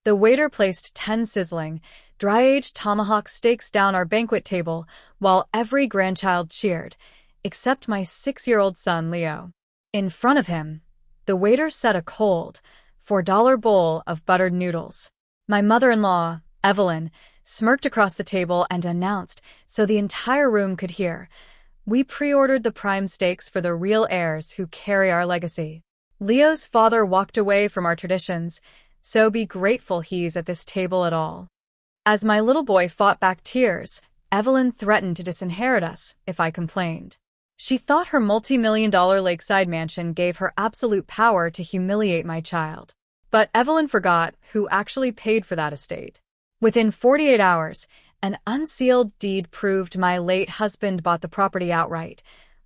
The waiter placed 10 sizzling, dry-aged tomahawk steaks down our banquet table, while every grandchild cheered, except my 6-year-old son, Leo. In front of him, the waiter set a cold, $4 bowl of buttered noodles. My mother-in-law, Evelyn, smirked across the table and announced, so the entire room could hear, "We pre-ordered the prime steaks for the real heirs who carry our legacy." Leo's father walked away from our traditions, so be grateful he's at this table at all. As my little boy fought back tears, Evelyn threatened to disinherit us if I complained. She thought her multi-million-dollar lakeside mansion gave her absolute power to humiliate my child. But Evelyn forgot who actually paid for that estate. Within 48 hours, an unsealed deed proved my late husband bought the property outright,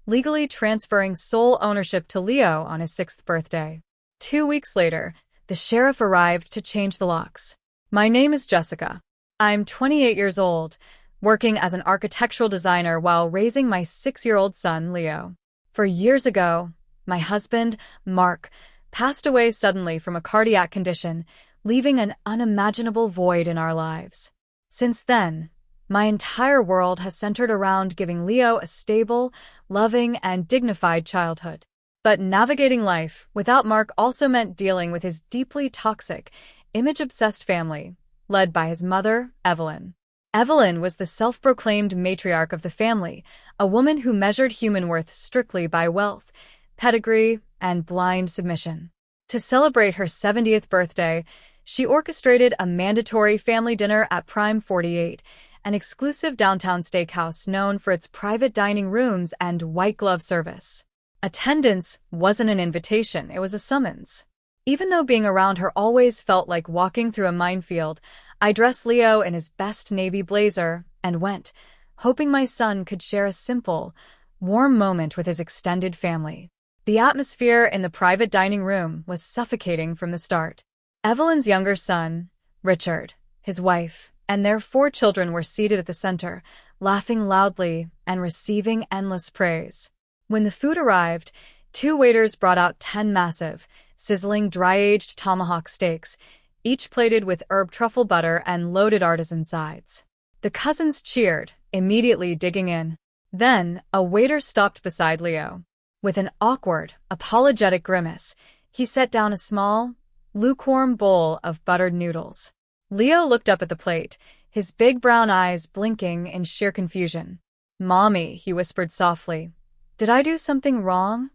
legally transferring sole ownership to Leo on his 6th birthday. 2 weeks later, the sheriff arrived to change the locks. My name is Jessica. I'm 28 years old, working as an architectural designer while raising my 6-year-old son, Leo. 4 years ago, my husband, Mark, passed away suddenly from a cardiac condition, leaving an unimaginable void in our lives. Since then, my entire world has centered around giving Leo a stable, loving, and dignified childhood. But navigating life without Mark also meant dealing with his deeply toxic, image-obsessed family, led by his mother, Evelyn. Evelyn was the self-proclaimed matriarch of the family, a woman who measured human worth strictly by wealth, pedigree, and blind submission. To celebrate her 70th birthday, she orchestrated a mandatory family dinner at Prime 48, an exclusive downtown steakhouse known for its private dining rooms and white glove service. Attendance wasn't an invitation, it was a summons. Even though being around her always felt like walking through a minefield, I dressed Leo in his best navy blazer and went, hoping my son could share a simple, warm moment with his extended family. The atmosphere in the private dining room was suffocating from the start. Evelyn's younger son, Richard, his wife, and their 4 children were seated at the center, laughing loudly and receiving endless praise. When the food arrived, 2 waiters brought out 10 massive, sizzling dry-aged tomahawk steaks, each plated with herb truffle butter and loaded artisan sides. The cousins cheered, immediately digging in. Then, a waiter stopped beside Leo. With an awkward, apologetic grimace, he set down a small, lukewarm bowl of buttered noodles. Leo looked up at the plate, his big brown eyes blinking in sheer confusion. "Mommy," he whispered softly, "did I do something wrong?"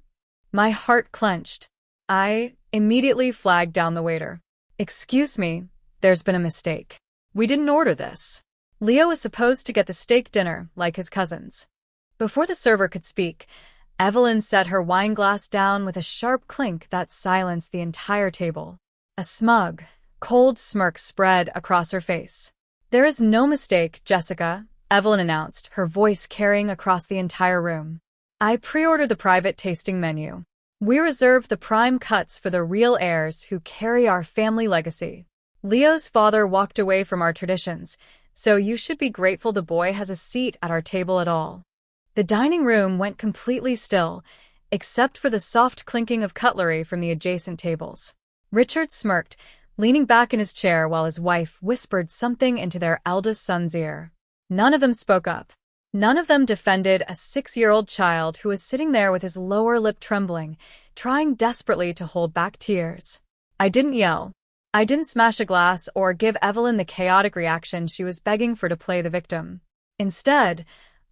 My heart clenched. I immediately flagged down the waiter. "Excuse me, there's been a mistake. We didn't order this." Leo was supposed to get the steak dinner like his cousins. Before the server could speak, Evelyn set her wine glass down with a sharp clink that silenced the entire table. A smug, cold smirk spread across her face. "There is no mistake, Jessica," Evelyn announced, her voice carrying across the entire room. "I pre-ordered the private tasting menu. We reserve the prime cuts for the real heirs who carry our family legacy. Leo's father walked away from our traditions, so you should be grateful the boy has a seat at our table at all." The dining room went completely still, except for the soft clinking of cutlery from the adjacent tables. Richard smirked, leaning back in his chair while his wife whispered something into their eldest son's ear. None of them spoke up. None of them defended a 6-year-old child who was sitting there with his lower lip trembling, trying desperately to hold back tears. I didn't yell. I didn't smash a glass or give Evelyn the chaotic reaction she was begging for to play the victim. Instead,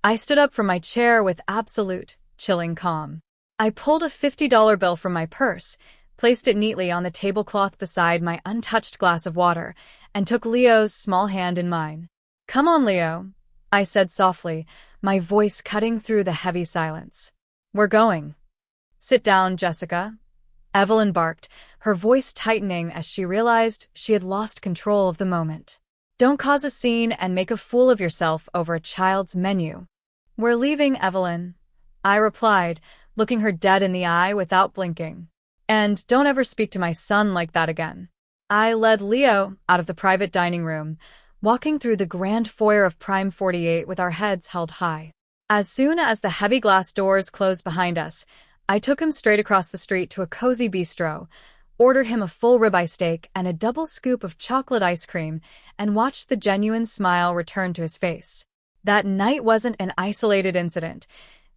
I stood up from my chair with absolute, chilling calm. I pulled a $50 bill from my purse, placed it neatly on the tablecloth beside my untouched glass of water, and took Leo's small hand in mine. "Come on, Leo," I said softly, my voice cutting through the heavy silence. "We're going." "Sit down, Jessica," Evelyn barked, her voice tightening as she realized she had lost control of the moment. "Don't cause a scene and make a fool of yourself over a child's menu." "We're leaving, Evelyn," I replied, looking her dead in the eye without blinking. "And don't ever speak to my son like that again." I led Leo out of the private dining room, walking through the grand foyer of Prime 48 with our heads held high. As soon as the heavy glass doors closed behind us, I took him straight across the street to a cozy bistro, ordered him a full ribeye steak and a double scoop of chocolate ice cream, and watched the genuine smile return to his face. That night wasn't an isolated incident.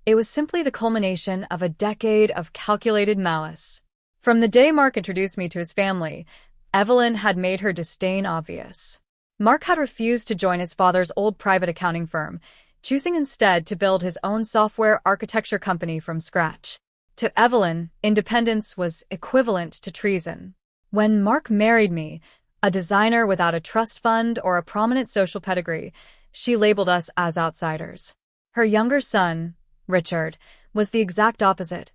It was simply the culmination of a decade of calculated malice. From the day Mark introduced me to his family, Evelyn had made her disdain obvious. Mark had refused to join his father's old private accounting firm, choosing instead to build his own software architecture company from scratch. To Evelyn, independence was equivalent to treason. When Mark married me, a designer without a trust fund or a prominent social pedigree, she labeled us as outsiders. Her younger son, Richard, was the exact opposite.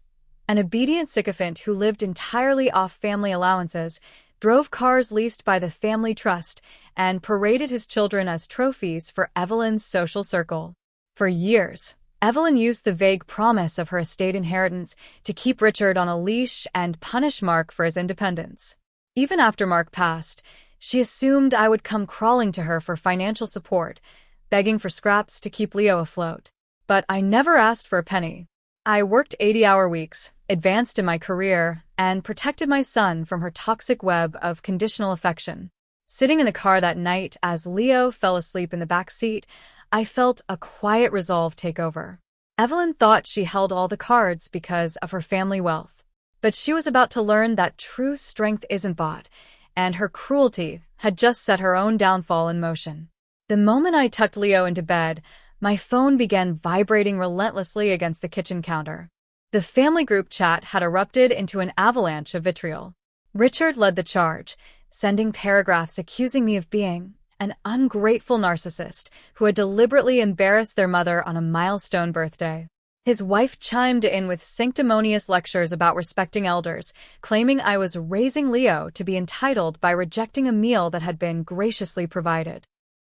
An obedient sycophant who lived entirely off family allowances, drove cars leased by the family trust, and paraded his children as trophies for Evelyn's social circle. For years, Evelyn used the vague promise of her estate inheritance to keep Richard on a leash and punish Mark for his independence. Even after Mark passed, she assumed I would come crawling to her for financial support, begging for scraps to keep Leo afloat. But I never asked for a penny. I worked 80-hour weeks, advanced in my career, and protected my son from her toxic web of conditional affection. Sitting in the car that night as Leo fell asleep in the back seat, I felt a quiet resolve take over. Evelyn thought she held all the cards because of her family wealth. But she was about to learn that true strength isn't bought, and her cruelty had just set her own downfall in motion. The moment I tucked Leo into bed, my phone began vibrating relentlessly against the kitchen counter. The family group chat had erupted into an avalanche of vitriol. Richard led the charge, sending paragraphs accusing me of being an ungrateful narcissist who had deliberately embarrassed their mother on a milestone birthday. His wife chimed in with sanctimonious lectures about respecting elders, claiming I was raising Leo to be entitled by rejecting a meal that had been graciously provided.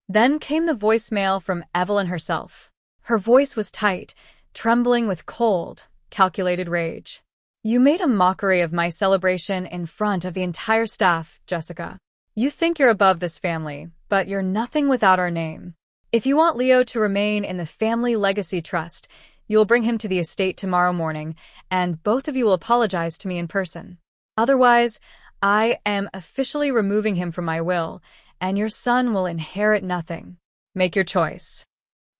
Then came the voicemail from Evelyn herself. Her voice was tight, trembling with cold, calculated rage. "You made a mockery of my celebration in front of the entire staff, Jessica. You think you're above this family, but you're nothing without our name. If you want Leo to remain in the family legacy trust, you'll bring him to the estate tomorrow morning, and both of you will apologize to me in person. Otherwise, I am officially removing him from my will, and your son will inherit nothing. Make your choice."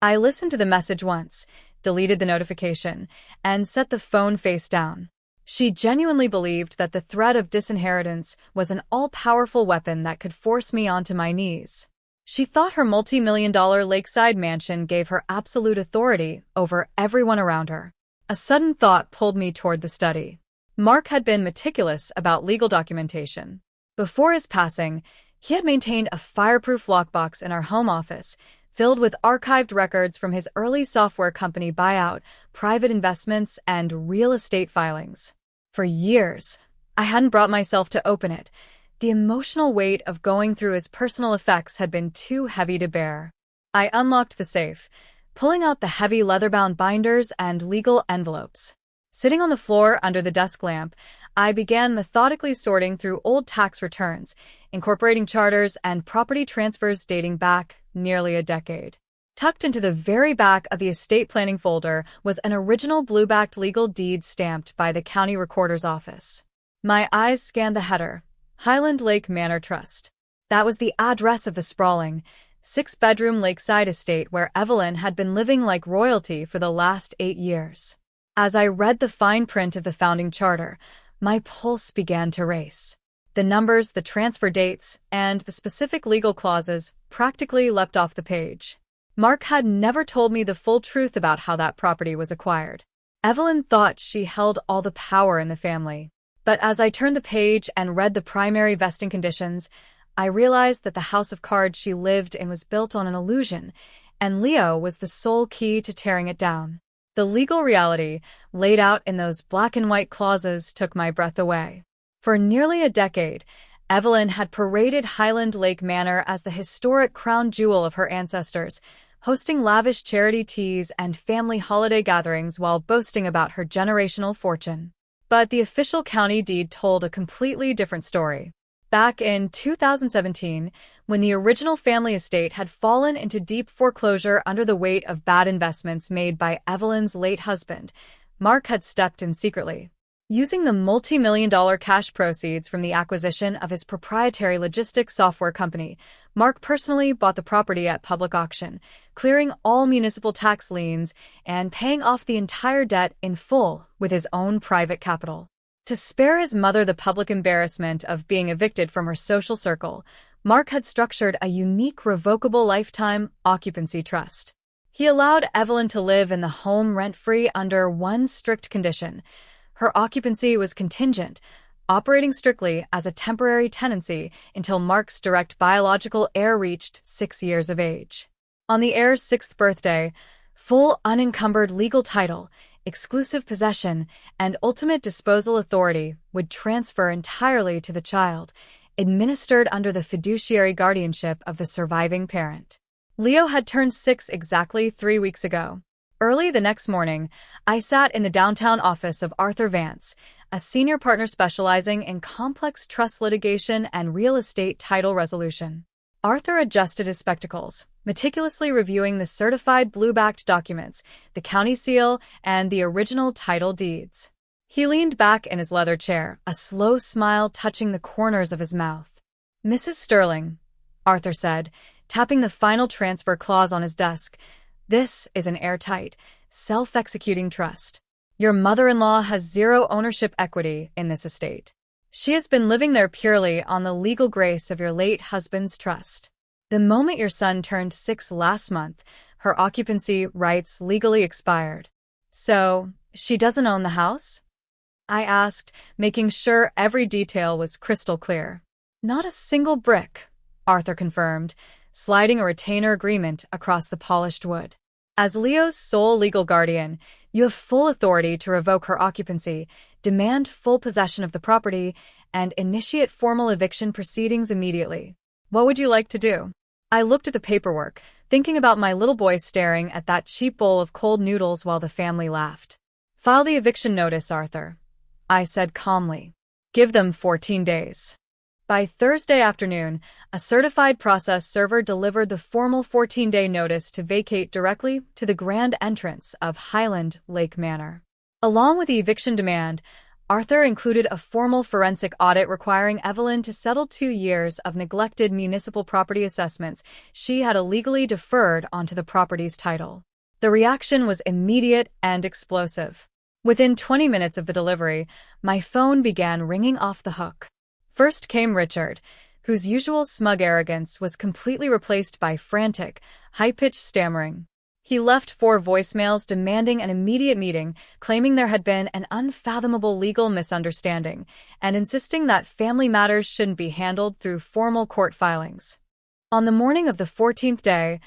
I listened to the message once, deleted the notification, and set the phone face down. She genuinely believed that the threat of disinheritance was an all-powerful weapon that could force me onto my knees. She thought her multi-million-dollar lakeside mansion gave her absolute authority over everyone around her. A sudden thought pulled me toward the study. Mark had been meticulous about legal documentation. Before his passing, he had maintained a fireproof lockbox in our home office, filled with archived records from his early software company buyout, private investments, and real estate filings. For years, I hadn't brought myself to open it. The emotional weight of going through his personal effects had been too heavy to bear. I unlocked the safe, pulling out the heavy leather-bound binders and legal envelopes. Sitting on the floor under the desk lamp, I began methodically sorting through old tax returns, incorporating charters and property transfers dating back nearly a decade. Tucked into the very back of the estate planning folder was an original blue-backed legal deed stamped by the county recorder's office. My eyes scanned the header, Highland Lake Manor Trust. That was the address of the sprawling, 6-bedroom lakeside estate where Evelyn had been living like royalty for the last 8 years. As I read the fine print of the founding charter, my pulse began to race. The numbers, the transfer dates, and the specific legal clauses practically leapt off the page. Mark had never told me the full truth about how that property was acquired. Evelyn thought she held all the power in the family. But as I turned the page and read the primary vesting conditions, I realized that the house of cards she lived in was built on an illusion, and Leo was the sole key to tearing it down. The legal reality, laid out in those black and white clauses, took my breath away. For nearly a decade, Evelyn had paraded Highland Lake Manor as the historic crown jewel of her ancestors, hosting lavish charity teas and family holiday gatherings while boasting about her generational fortune. But the official county deed told a completely different story. Back in 2017, when the original family estate had fallen into deep foreclosure under the weight of bad investments made by Evelyn's late husband, Mark had stepped in secretly. Using the multi-million-dollar cash proceeds from the acquisition of his proprietary logistics software company, Mark personally bought the property at public auction, clearing all municipal tax liens and paying off the entire debt in full with his own private capital. To spare his mother the public embarrassment of being evicted from her social circle, Mark had structured a unique revocable lifetime occupancy trust. He allowed Evelyn to live in the home rent-free under one strict condition. Her occupancy was contingent, operating strictly as a temporary tenancy until Mark's direct biological heir reached 6 years of age. On the heir's 6th birthday, full unencumbered legal title, exclusive possession, and ultimate disposal authority would transfer entirely to the child, administered under the fiduciary guardianship of the surviving parent. Leo had turned 6 exactly 3 weeks ago. Early the next morning, I sat in the downtown office of Arthur Vance, a senior partner specializing in complex trust litigation and real estate title resolution. Arthur adjusted his spectacles, meticulously reviewing the certified blue-backed documents, the county seal, and the original title deeds. He leaned back in his leather chair, a slow smile touching the corners of his mouth. "Mrs. Sterling," Arthur said, tapping the final transfer clause on his desk, "this is an airtight, self-executing trust. Your mother-in-law has zero ownership equity in this estate. She has been living there purely on the legal grace of your late husband's trust. The moment your son turned 6 last month, her occupancy rights legally expired." "So, she doesn't own the house?" I asked, making sure every detail was crystal clear. "Not a single brick," Arthur confirmed, sliding a retainer agreement across the polished wood. "As Leo's sole legal guardian, you have full authority to revoke her occupancy, demand full possession of the property, and initiate formal eviction proceedings immediately. What would you like to do?" I looked at the paperwork, thinking about my little boy staring at that cheap bowl of cold noodles while the family laughed. "File the eviction notice, Arthur," I said calmly. "Give them 14 days. By Thursday afternoon, a certified process server delivered the formal 14-day notice to vacate directly to the grand entrance of Highland Lake Manor. Along with the eviction demand, Arthur included a formal forensic audit requiring Evelyn to settle 2 years of neglected municipal property assessments she had illegally deferred onto the property's title. The reaction was immediate and explosive. Within 20 minutes of the delivery, my phone began ringing off the hook. First came Richard, whose usual smug arrogance was completely replaced by frantic, high-pitched stammering. He left 4 voicemails demanding an immediate meeting, claiming there had been an unfathomable legal misunderstanding, and insisting that family matters shouldn't be handled through formal court filings. On the morning of the 14th day,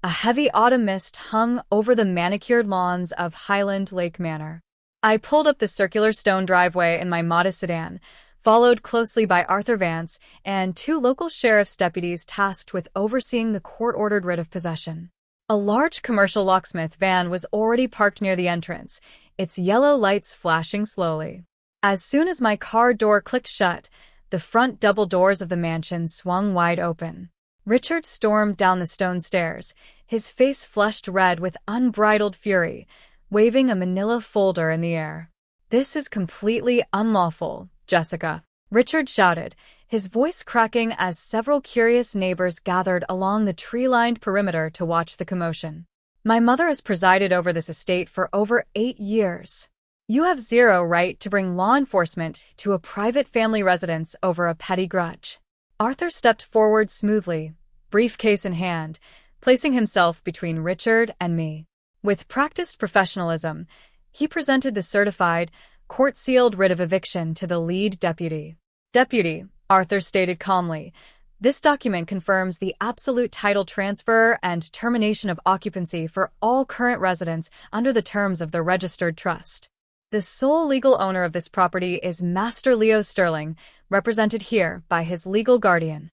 a heavy autumn mist hung over the manicured lawns of Highland Lake Manor. I pulled up the circular stone driveway in my modest sedan, followed closely by Arthur Vance and 2 local sheriff's deputies tasked with overseeing the court-ordered writ of possession. A large commercial locksmith van was already parked near the entrance, its yellow lights flashing slowly. As soon as my car door clicked shut, the front double doors of the mansion swung wide open. Richard stormed down the stone stairs, his face flushed red with unbridled fury, waving a manila folder in the air. "This is completely unlawful, Jessica," Richard shouted, his voice cracking as several curious neighbors gathered along the tree-lined perimeter to watch the commotion. "My mother has presided over this estate for over 8 years. You have zero right to bring law enforcement to a private family residence over a petty grudge." Arthur stepped forward smoothly, briefcase in hand, placing himself between Richard and me. With practiced professionalism, he presented the certified, court-sealed writ of eviction to the lead deputy. "Deputy," Arthur stated calmly, "this document confirms the absolute title transfer and termination of occupancy for all current residents under the terms of the registered trust. The sole legal owner of this property is Master Leo Sterling, represented here by his legal guardian."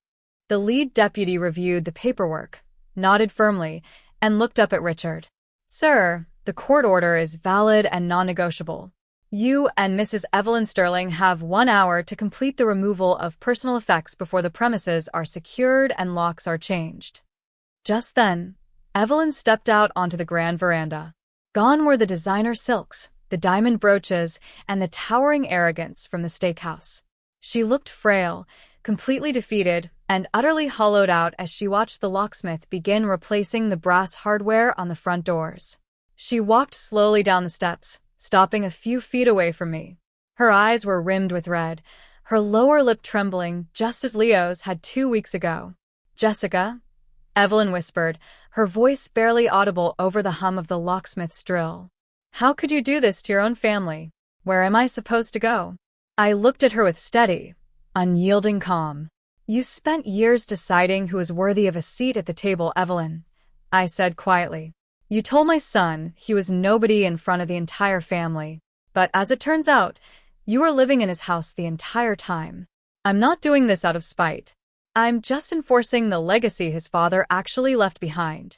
The lead deputy reviewed the paperwork, nodded firmly, and looked up at Richard. "Sir, the court order is valid and non-negotiable. You and Mrs. Evelyn Sterling have 1 hour to complete the removal of personal effects before the premises are secured and locks are changed." Just then, Evelyn stepped out onto the grand veranda. Gone were the designer silks, the diamond brooches, and the towering arrogance from the steakhouse. She looked frail, completely defeated, and utterly hollowed out as she watched the locksmith begin replacing the brass hardware on the front doors. She walked slowly down the steps, stopping a few feet away from me. Her eyes were rimmed with red, her lower lip trembling just as Leo's had 2 weeks ago. "Jessica," Evelyn whispered, her voice barely audible over the hum of the locksmith's drill. "How could you do this to your own family? Where am I supposed to go?" I looked at her with steady, unyielding calm. "You spent years deciding who was worthy of a seat at the table, Evelyn," I said quietly. "You told my son he was nobody in front of the entire family. But as it turns out, you were living in his house the entire time. I'm not doing this out of spite. I'm just enforcing the legacy his father actually left behind."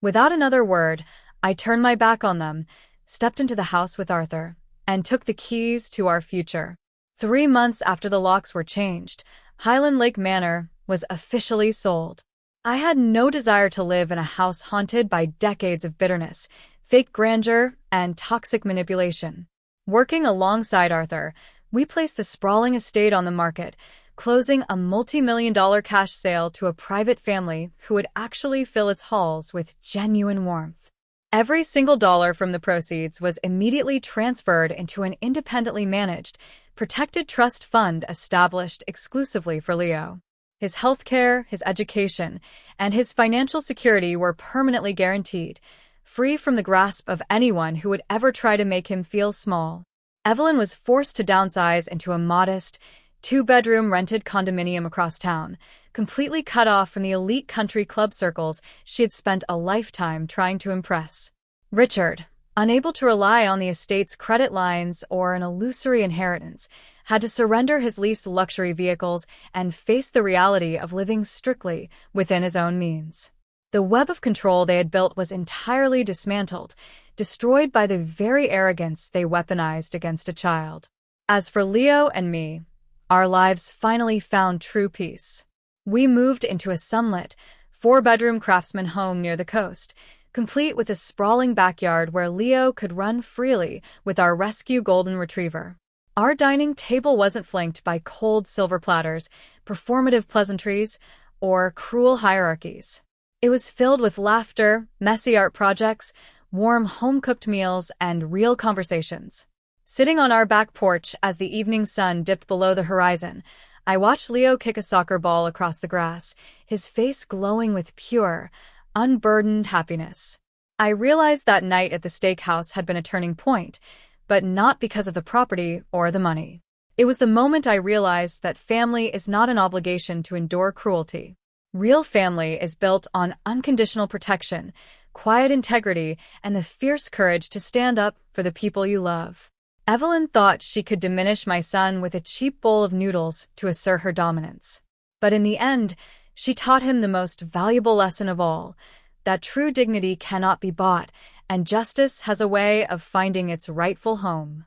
Without another word, I turned my back on them, stepped into the house with Arthur, and took the keys to our future. 3 months after the locks were changed, Highland Lake Manor was officially sold. I had no desire to live in a house haunted by decades of bitterness, fake grandeur, and toxic manipulation. Working alongside Arthur, we placed the sprawling estate on the market, closing a multi-million-dollar cash sale to a private family who would actually fill its halls with genuine warmth. Every single dollar from the proceeds was immediately transferred into an independently managed, protected trust fund established exclusively for Leo. His healthcare, his education, and his financial security were permanently guaranteed, free from the grasp of anyone who would ever try to make him feel small. Evelyn was forced to downsize into a modest, 2-bedroom rented condominium across town, completely cut off from the elite country club circles she had spent a lifetime trying to impress. Richard, unable to rely on the estate's credit lines or an illusory inheritance, had to surrender his leased luxury vehicles and face the reality of living strictly within his own means. The web of control they had built was entirely dismantled, destroyed by the very arrogance they weaponized against a child. As for Leo and me, our lives finally found true peace. We moved into a sunlit, 4-bedroom craftsman home near the coast, complete with a sprawling backyard where Leo could run freely with our rescue golden retriever. Our dining table wasn't flanked by cold silver platters, performative pleasantries, or cruel hierarchies. It was filled with laughter, messy art projects, warm home-cooked meals, and real conversations. Sitting on our back porch as the evening sun dipped below the horizon, I watched Leo kick a soccer ball across the grass, his face glowing with pure, unburdened happiness. I realized that night at the steakhouse had been a turning point, but not because of the property or the money. It was the moment I realized that family is not an obligation to endure cruelty. Real family is built on unconditional protection, quiet integrity, and the fierce courage to stand up for the people you love. Evelyn thought she could diminish my son with a cheap bowl of noodles to assert her dominance. But in the end, she taught him the most valuable lesson of all, that true dignity cannot be bought, and justice has a way of finding its rightful home.